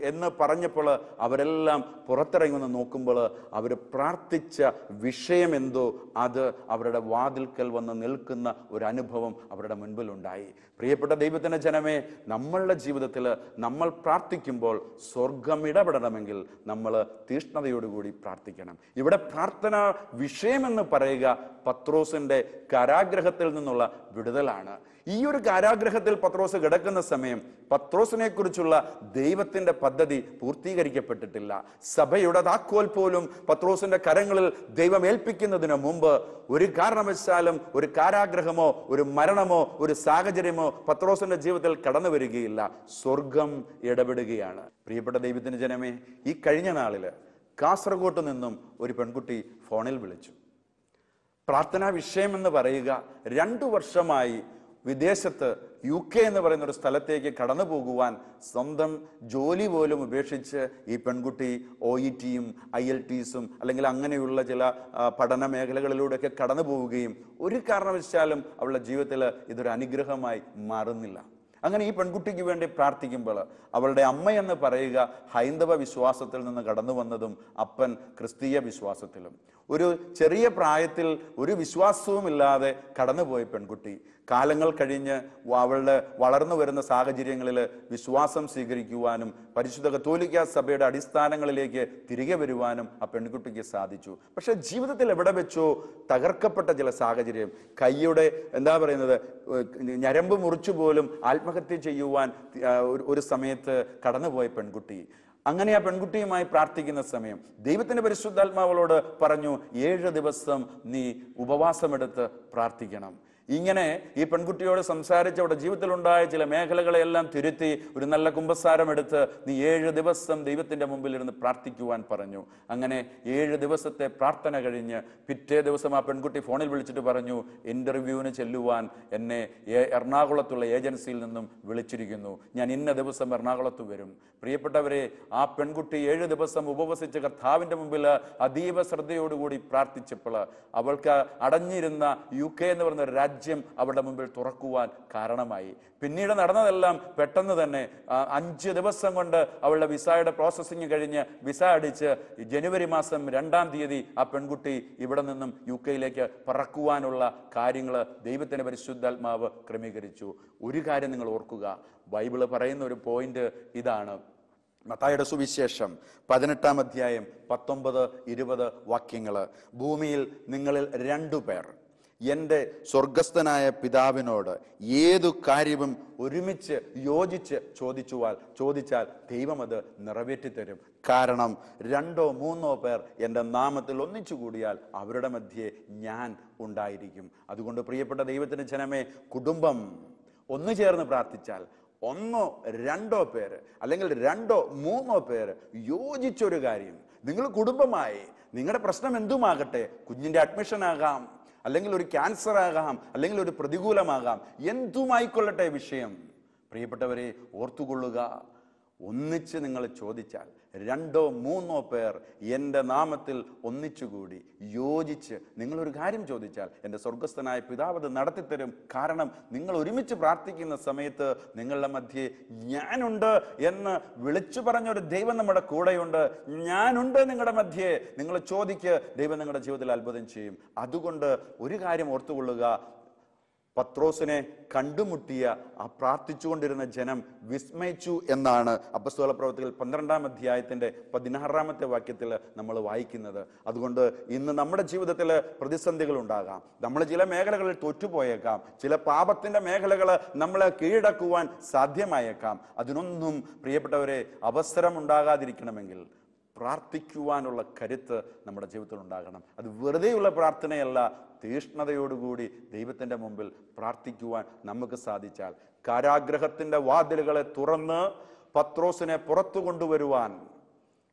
എന്ന് പറഞ്ഞപ്പോൾ അവരെല്ലാം പുറത്തിറങ്ങി നോക്കുമ്പോൾ അവർ പ്രാർത്ഥിച്ച വിഷയം എന്തോ അത് അവരുടെ വാതിൽക്കൽ വന്ന് നിൽക്കുന്ന ഒരു അനുഭവം അവരുടെ മുൻപിലുണ്ടായി. പ്രിയപ്പെട്ട ദൈവത്തിന്റെ ജനമേ, നമ്മളുടെ ജീവിതത്തിൽ നമ്മൾ പ്രാർത്ഥിക്കുമ്പോൾ സ്വർഗം ഇടപെടണമെങ്കിൽ നമ്മൾ തീഷ്ണതയോടുകൂടി പ്രാർത്ഥിക്കണം. ഇവിടെ പ്രാർത്ഥന വിഷയമെന്ന് പറയുക പത്രോസിന്റെ കാരാഗ്രഹത്തിൽ നിന്നുള്ള വിടുതലാണ്. ഈ ഒരു കാരാഗ്രഹത്തിൽ പത്രോസ് കിടക്കുന്ന സമയം പത്രോസിനെ കുറിച്ചുള്ള ദൈവത്തിന്റെ പദ്ധതി പൂർത്തീകരിക്കപ്പെട്ടിട്ടില്ല. സഭയുടെ താക്കോൽ പോലും പത്രോസിന്റെ കരങ്ങളിൽ ദൈവം ഏൽപ്പിക്കുന്നതിന് മുമ്പ് ഒരു കാരണവശാലും ഒരു കാരാഗ്രഹമോ ഒരു മരണമോ ഒരു സാഹചര്യമോ പത്രോസിന്റെ ജീവിതത്തിൽ കടന്നു വരികയില്ല. സ്വർഗം ഇടപെടുകയാണ്. പ്രിയപ്പെട്ട ദൈവത്തിന്റെ ജനമേ, ഈ കഴിഞ്ഞ നാളില് കാസർഗോട്ട് നിന്നും ഒരു പെൺകുട്ടി ഫോണിൽ വിളിച്ചു. പ്രാർത്ഥനാ വിഷയം എന്ന് പറയുക 2 വർഷമായി വിദേശത്ത് UK എന്ന് പറയുന്ന ഒരു സ്ഥലത്തേക്ക് കടന്നു പോകുവാൻ സ്വന്തം ജോലി പോലും ഉപേക്ഷിച്ച് ഈ പെൺകുട്ടി OETയും IELTSഉം അല്ലെങ്കിൽ അങ്ങനെയുള്ള ചില പഠന മേഖലകളിലൂടെയൊക്കെ കടന്നു പോവുകയും ഒരു കാരണവശാലും അവളുടെ ജീവിതത്തിൽ ഇതൊരു അനുഗ്രഹമായി മാറുന്നില്ല. അങ്ങനെ ഈ പെൺകുട്ടിക്ക് വേണ്ടി പ്രാർത്ഥിക്കുമ്പോൾ അവളുടെ അമ്മ എന്ന് പറയുക ഹൈന്ദവ വിശ്വാസത്തിൽ നിന്ന് കടന്നു വന്നതും അപ്പൻ ക്രിസ്തീയ വിശ്വാസത്തിലും, ഒരു ചെറിയ പ്രായത്തിൽ ഒരു വിശ്വാസവുമില്ലാതെ കടന്നുപോയ പെൺകുട്ടി കാലങ്ങൾ കഴിഞ്ഞ് അവളുടെ വളർന്നു വരുന്ന സാഹചര്യങ്ങളിൽ വിശ്വാസം സ്വീകരിക്കുവാനും പരിശുദ്ധ കത്തോലിക്ക സഭയുടെ അടിസ്ഥാനങ്ങളിലേക്ക് തിരികെ വരുവാനും ആ പെൺകുട്ടിക്ക് സാധിച്ചു. പക്ഷെ ജീവിതത്തിൽ എവിടെ വെച്ചോ തകർക്കപ്പെട്ട ചില സാഹചര്യം, കൈയുടെ ഞരമ്പ് മുറിച്ചു പോലും ആത്മഹത്യ ചെയ്യുവാൻ ഒരു സമയത്ത് കടന്നുപോയ പെൺകുട്ടി. അങ്ങനെ ആ പെൺകുട്ടിയുമായി പ്രാർത്ഥിക്കുന്ന സമയം ദൈവത്തിന്റെ പരിശുദ്ധാത്മാവളോട് പറഞ്ഞു, 7 ദിവസം നീ ഉപവാസമെടുത്ത് പ്രാർത്ഥിക്കണം. ഇങ്ങനെ ഈ പെൺകുട്ടിയോട് സംസാരിച്ച് അവിടെ ജീവിതത്തിലുണ്ടായ ചില മേഖലകളെല്ലാം തിരുത്തി ഒരു നല്ല കുമ്പസാരം എടുത്ത് നീ 7 ദിവസം ദൈവത്തിന്റെ മുമ്പിൽ ഇരുന്ന് പ്രാർത്ഥിക്കുവാൻ പറഞ്ഞു. അങ്ങനെ 7 ദിവസത്തെ പ്രാർത്ഥന കഴിഞ്ഞ് പിറ്റേ ദിവസം ആ പെൺകുട്ടി ഫോണിൽ വിളിച്ചിട്ട് പറഞ്ഞു, ഇന്റർവ്യൂവിന് ചെല്ലുവാൻ എന്നെ എറണാകുളത്തുള്ള ഏജൻസിയിൽ നിന്നും വിളിച്ചിരിക്കുന്നു, ഞാൻ ഇന്ന ദിവസം എറണാകുളത്ത് വരും. പ്രിയപ്പെട്ടവരെ, ആ പെൺകുട്ടി 7 ദിവസം ഉപവസിച്ച് കർത്താവിന്റെ മുമ്പിൽ അതീവ ശ്രദ്ധയോടുകൂടി പ്രാർത്ഥിച്ചപ്പോൾ അവൾക്ക് അടഞ്ഞിരുന്ന UK എന്ന് പറയുന്ന ഒരു രാജ്യം അവരുടെ മുമ്പിൽ തുറക്കുവാൻ കാരണമായി. പിന്നീട് നടന്നതെല്ലാം പെട്ടെന്ന് തന്നെ 5 ദിവസം കൊണ്ട് അവളുടെ വിസയുടെ പ്രോസസ്സിങ് കഴിഞ്ഞ് വിസ അടിച്ച് ജനുവരി മാസം 2-ാം തീയതി ആ പെൺകുട്ടി ഇവിടെ നിന്നും UK പറക്കുവാനുള്ള കാര്യങ്ങൾ ദൈവത്തിന്റെ പരിശുദ്ധാത്മാവ് ക്രമീകരിച്ചു. ഒരു കാര്യം നിങ്ങൾ ഓർക്കുക, ബൈബിള് പറയുന്ന ഒരു പോയിന്റ് ഇതാണ്. മത്തായിയുടെ സുവിശേഷം 18-ാം അധ്യായം 19-20 വാക്യങ്ങള്, ഭൂമിയിൽ നിങ്ങളിൽ 2 പേർ എൻ്റെ സ്വർഗസ്ഥനായ പിതാവിനോട് ഏതു കാര്യവും ഒരുമിച്ച് യോജിച്ച് ചോദിച്ചാൽ ദൈവം അത് നിറവേറ്റിത്തരും. കാരണം 2-3 പേർ എൻ്റെ നാമത്തിൽ ഒന്നിച്ചു കൂടിയാൽ അവരുടെ മധ്യേ ഞാൻ ഉണ്ടായിരിക്കും. അതുകൊണ്ട് പ്രിയപ്പെട്ട ദൈവത്തിന്റെ ജനമേ, കുടുംബം ഒന്നു ചേർന്ന് പ്രാർത്ഥിച്ചാൽ 1-2 പേര് അല്ലെങ്കിൽ 2-3 പേര് യോജിച്ചൊരു കാര്യം, നിങ്ങൾ കുടുംബമായി നിങ്ങളുടെ പ്രശ്നം എന്തുമാകട്ടെ, കുഞ്ഞിന്റെ അഡ്മിഷൻ ആകാം, അല്ലെങ്കിൽ ഒരു ക്യാൻസർ ആകാം, അല്ലെങ്കിൽ ഒരു പ്രതികൂലമാകാം, എന്തുമായിക്കൊള്ളട്ടെ വിഷയം, പ്രിയപ്പെട്ടവരെ ഓർത്തുകൊള്ളുക, ഒന്നിച്ച് നിങ്ങൾ ചോദിച്ചാൽ 2-3 പേർ എൻ്റെ നാമത്തിൽ ഒന്നിച്ചുകൂടി യോജിച്ച് നിങ്ങളൊരു കാര്യം ചോദിച്ചാൽ എൻ്റെ സ്വർഗസ്ഥനായ പിതാവ് അത് നടത്തിത്തരും. കാരണം നിങ്ങൾ ഒരുമിച്ച് പ്രാർത്ഥിക്കുന്ന സമയത്ത് നിങ്ങളുടെ മധ്യേ ഞാനുണ്ട് എന്ന് വിളിച്ചു പറഞ്ഞൊരു ദൈവം നമ്മുടെ കൂടെയുണ്ട്. ഞാനുണ്ട് നിങ്ങളുടെ മധ്യേ, നിങ്ങൾ ചോദിക്ക്, ദൈവം നിങ്ങളുടെ ജീവിതത്തിൽ അത്ഭുതം ചെയ്യും. അതുകൊണ്ട് ഒരു കാര്യം ഓർത്തുകൊള്ളുക, പത്രോസിനെ കണ്ടുമുട്ടിയ ആ പ്രാർത്ഥിച്ചുകൊണ്ടിരുന്ന ജനം വിസ്മയിച്ചു എന്നാണ് അപ്പോസ്തല പ്രവൃത്തികൾ 12-ാം അധ്യായത്തിന്റെ 16-ാമത്തെ വാക്യത്തിൽ നമ്മൾ വായിക്കുന്നത്. അതുകൊണ്ട് ഇന്ന് നമ്മുടെ ജീവിതത്തിൽ പ്രതിസന്ധികൾ ഉണ്ടാകാം, നമ്മൾ ചില മേഖലകളിൽ തോറ്റുപോയേക്കാം, ചില പാപത്തിന്റെ മേഖലകൾ നമ്മളെ കീഴടക്കുവാൻ സാധ്യമായേക്കാം. അതിനൊന്നും പ്രിയപ്പെട്ടവരെ അവസരം ഉണ്ടാകാതിരിക്കണമെങ്കിൽ പ്രാർത്ഥിക്കുവാനുള്ള കരുത്ത് നമ്മുടെ ജീവിതത്തിൽ ഉണ്ടാകണം. അത് വെറുതെയുള്ള പ്രാർത്ഥനയല്ല, തീഷ്ണതയോടുകൂടി ദൈവത്തിൻ്റെ മുമ്പിൽ പ്രാർത്ഥിക്കുവാൻ നമുക്ക് സാധിച്ചാൽ, കാരാഗ്രഹത്തിൻ്റെ വാതിലുകളെ തുറന്ന് പത്രോസിനെ പുറത്തു കൊണ്ടുവരുവാൻ,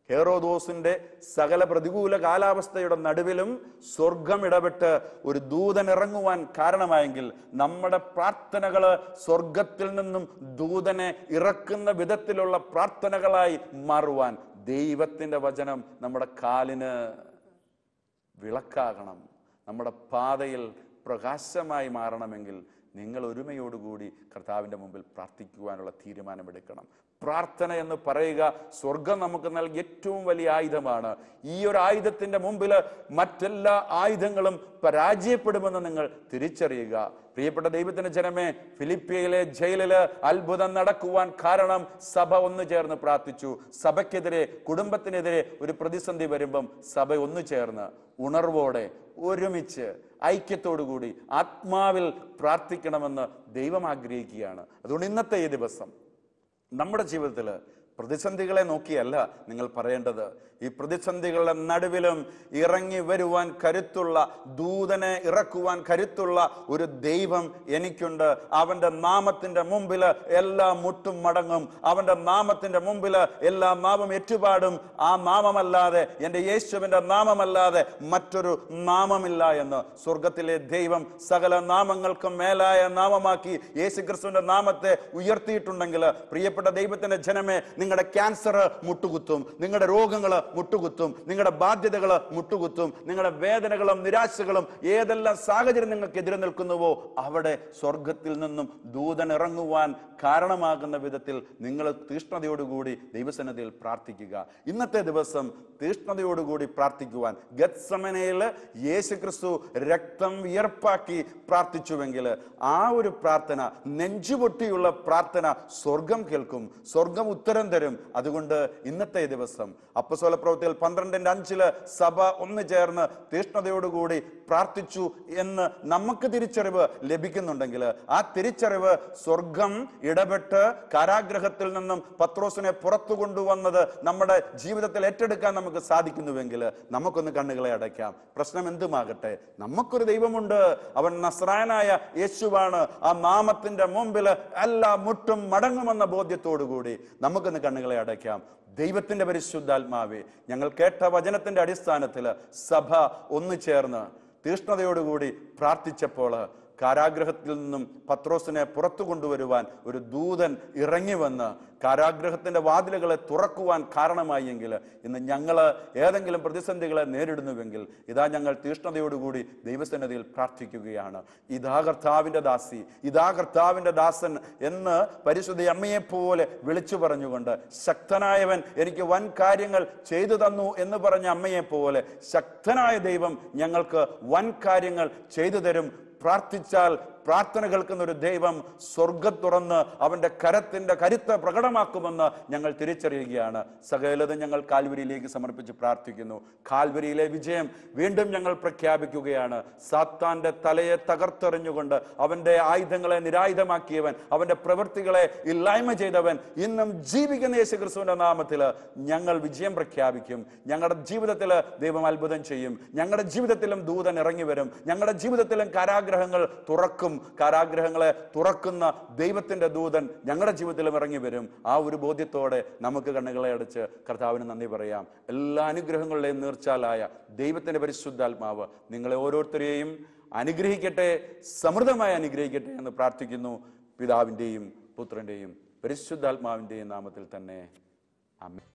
ഹെറോദോസിന്റെ സകല പ്രതികൂല കാലാവസ്ഥയുടെ നടുവിലും സ്വർഗം ഇടപെട്ട് ഒരു ദൂതൻ ഇറങ്ങുവാൻ കാരണമായെങ്കിൽ, നമ്മുടെ പ്രാർത്ഥനകള് സ്വർഗത്തിൽ നിന്നും ദൂതനെ ഇറക്കുന്ന വിധത്തിലുള്ള പ്രാർത്ഥനകളായി മാറുവാൻ ദൈവത്തിന്റെ വചനം നമ്മുടെ കാലിന് വിളക്കാകണം, നമ്മുടെ പാതയിൽ പ്രകാശമായി മാറണമെങ്കിൽ നിങ്ങൾ ഒരുമയോടുകൂടി കർത്താവിൻ്റെ മുമ്പിൽ പ്രാർത്ഥിക്കുവാനുള്ള തീരുമാനമെടുക്കണം. പ്രാർത്ഥന എന്ന് പറയുക സ്വർഗം നമുക്ക് നൽകിയ ഏറ്റവും വലിയ ആയുധമാണ്. ഈ ഒരു ആയുധത്തിന്റെ മുമ്പിൽ മറ്റെല്ലാ ആയുധങ്ങളും പരാജയപ്പെടുമെന്ന് നിങ്ങൾ തിരിച്ചറിയുക. പ്രിയപ്പെട്ട ദൈവത്തിന്റെ ജനമേ, ഫിലിപ്പിയയിലെ ജയിലില് അത്ഭുതം നടക്കുവാൻ കാരണം സഭ ഒന്നു ചേർന്ന് പ്രാർത്ഥിച്ചു. സഭയ്ക്കെതിരെ, കുടുംബത്തിനെതിരെ ഒരു പ്രതിസന്ധി വരുമ്പം സഭ ഒന്നു ചേർന്ന് ഉണർവോടെ ഒരുമിച്ച് ഐക്യത്തോടുകൂടി ആത്മാവിൽ പ്രാർത്ഥിക്കണമെന്ന് ദൈവം ആഗ്രഹിക്കുകയാണ്. അതുകൊണ്ട് ഇന്നത്തെ ഈ ദിവസം നമ്മുടെ ജീവിതത്തിൽ പ്രതിസന്ധികളെ നോക്കിയല്ല നിങ്ങൾ പറയേണ്ടത്. ഈ പ്രതിസന്ധികളുടെ നടുവിലും ഇറങ്ങി വരുവാൻ കരുത്തുള്ള, ദൂതനെ ഇറക്കുവാൻ കരുത്തുള്ള ഒരു ദൈവം എനിക്കുണ്ട്. അവന്റെ നാമത്തിന്റെ മുമ്പിൽ എല്ലാ മുട്ടും മടങ്ങും. അവന്റെ നാമത്തിന്റെ മുമ്പിൽ എല്ലാ നാമം ഏറ്റുപാടും. ആ നാമമല്ലാതെ, എൻ്റെ യേശുവിന്റെ നാമമല്ലാതെ മറ്റൊരു നാമമില്ല എന്ന് സ്വർഗത്തിലെ ദൈവം സകല നാമങ്ങൾക്കും മേലായ നാമമാക്കി യേശുക്രിസ്തുവിന്റെ നാമത്തെ ഉയർത്തിയിട്ടുണ്ടെങ്കിൽ, പ്രിയപ്പെട്ട ദൈവത്തിന്റെ ജനമേ, നിങ്ങളുടെ ക്യാൻസർ മുട്ടുകുത്തും, നിങ്ങളുടെ രോഗങ്ങൾ മുട്ടുകുത്തും, നിങ്ങളുടെ ബാധ്യതകൾ മുട്ടുകുത്തും, നിങ്ങളുടെ വേദനകളും നിരാശകളും ഏതെല്ലാം സാഹചര്യം നിങ്ങൾക്ക് എതിരെ നിൽക്കുന്നുവോ അവിടെ സ്വർഗത്തിൽ നിന്നും ദൂതൻ ഇറങ്ങുവാൻ കാരണമാകുന്ന വിധത്തിൽ നിങ്ങൾ തീഷ്ണതയോടുകൂടി ദൈവസന്നിധിയിൽ പ്രാർത്ഥിക്കുക. ഇന്നത്തെ ദിവസം തീഷ്ണതയോടുകൂടി പ്രാർത്ഥിക്കുവാൻ, ഗത്സമനയിൽ യേശുക്രിസ്തു രക്തം വിയർപ്പാക്കി പ്രാർത്ഥിച്ചുവെങ്കിൽ ആ ഒരു പ്രാർത്ഥന, നെഞ്ചുപൊട്ടിയുള്ള പ്രാർത്ഥന സ്വർഗം കേൾക്കും, സ്വർഗം ഉത്തരം തരും. അതുകൊണ്ട് ഇന്നത്തെ ദിവസം അപ്പോസ്തല പ്രവൃത്തികൾ 12:5 സഭ ഒന്ന് ചേർന്ന് തീഷ്ണതയോടുകൂടി പ്രാർത്ഥിച്ചു എന്ന് നമുക്ക് തിരിച്ചറിവ് ലഭിക്കുന്നുണ്ടെങ്കിൽ, ആ തിരിച്ചറിവ് സ്വർഗം ഇടപെട്ട് കാരാഗ്രഹത്തിൽ നിന്നും പത്രോസിനെ പുറത്തു കൊണ്ടുവന്നത് നമ്മുടെ ജീവിതത്തിൽ ഏറ്റെടുക്കാൻ നമുക്ക് സാധിക്കുന്നുവെങ്കിൽ നമുക്കൊന്ന് കണ്ണുകളെ അടയ്ക്കാം. പ്രശ്നം എന്തുമാകട്ടെ, നമുക്കൊരു ദൈവമുണ്ട്. അവൻ നസ്രായനായ യേശുവാണ്. ആ നാമത്തിന്റെ മുമ്പിൽ എല്ലാ മുട്ടും മടങ്ങുമെന്ന ബോധ്യത്തോടുകൂടി നമുക്കൊന്ന് കണ്ണുകളെ അടയ്ക്കാം. ദൈവത്തിന്റെ പരിശുദ്ധാത്മാവേ, ഞങ്ങൾ കേട്ട വചനത്തിന്റെ അടിസ്ഥാനത്തിൽ സഭ ഒന്നു ചേർന്ന് തീഷ്ണതയോടുകൂടി പ്രാർത്ഥിച്ചപ്പോൾ കാരാഗ്രഹത്തിൽ നിന്നും പത്രോസിനെ പുറത്തു കൊണ്ടുവരുവാൻ ഒരു ദൂതൻ ഇറങ്ങി വന്ന് കാരാഗ്രഹത്തിന്റെ വാതിലുകളെ തുറക്കുവാൻ കാരണമായി എങ്കിൽ, ഇന്ന് ഞങ്ങൾ ഏതെങ്കിലും പ്രതിസന്ധികളെ നേരിടുന്നുവെങ്കിൽ ഇതാ ഞങ്ങൾ തീഷ്ണതയോടുകൂടി ദൈവസന്നിധിയിൽ പ്രാർത്ഥിക്കുകയാണ്. ഇതാ കർത്താവിന്റെ ദാസി, ഇതാ കർത്താവിന്റെ ദാസൻ എന്ന് പരിശുദ്ധ അമ്മയെപ്പോലെ വിളിച്ചു പറഞ്ഞുകൊണ്ട്, ശക്തനായവൻ എനിക്ക് വൻ കാര്യങ്ങൾ ചെയ്തു തന്നു എന്ന് പറഞ്ഞ അമ്മയെപ്പോലെ ശക്തനായ ദൈവം ഞങ്ങൾക്ക് വൻ കാര്യങ്ങൾ ചെയ്തു തരും. പ്രാർത്ഥിച്ചാൽ പ്രാർത്ഥന കേൾക്കുന്ന ഒരു ദൈവം സ്വർഗം തുറന്ന് അവന്റെ കരത്തിന്റെ കരുത്ത് പ്രകടമാക്കുമെന്ന് ഞങ്ങൾ തിരിച്ചറിയുകയാണ്. സകലതും ഞങ്ങൾ കാൽവരിയിലേക്ക് സമർപ്പിച്ച് പ്രാർത്ഥിക്കുന്നു. കാൽവരിയിലെ വിജയം വീണ്ടും ഞങ്ങൾ പ്രഖ്യാപിക്കുകയാണ്. സാത്താന്റെ തലയെ തകർത്തെറിഞ്ഞുകൊണ്ട് അവന്റെ ആയുധങ്ങളെ നിരായുധമാക്കിയവൻ, അവന്റെ പ്രവൃത്തികളെ ഇല്ലായ്മ ചെയ്തവൻ ഇന്നും ജീവിക്കുന്ന യേശുക്രിസ്തുവിന്റെ നാമത്തിൽ ഞങ്ങൾ വിജയം പ്രഖ്യാപിക്കും. ഞങ്ങളുടെ ജീവിതത്തിൽ ദൈവം അത്ഭുതം ചെയ്യും. ഞങ്ങളുടെ ജീവിതത്തിലും ദൂതൻ ഇറങ്ങി വരും. ഞങ്ങളുടെ ജീവിതത്തിലും കാരാഗ്രഹങ്ങൾ തുറക്കും. കാരാഗ്രഹങ്ങളെ തുറക്കുന്ന ദൈവത്തിന്റെ ദൂതൻ ഞങ്ങളുടെ ജീവിതത്തിലും ഇറങ്ങി വരും. ആ ഒരു ബോധ്യത്തോടെ നമുക്ക് കണ്ണുകളെ അടച്ച് കർത്താവിന് നന്ദി പറയാം. എല്ലാ അനുഗ്രഹങ്ങളുടെയും നീർച്ചാലായ ദൈവത്തിന്റെ പരിശുദ്ധാത്മാവ് നിങ്ങളെ ഓരോരുത്തരെയും അനുഗ്രഹിക്കട്ടെ, സമൃദ്ധമായി അനുഗ്രഹിക്കട്ടെ എന്ന് പ്രാർത്ഥിക്കുന്നു. പിതാവിന്റെയും പുത്രന്റെയും പരിശുദ്ധാത്മാവിന്റെയും നാമത്തിൽ തന്നെ ആമേൻ.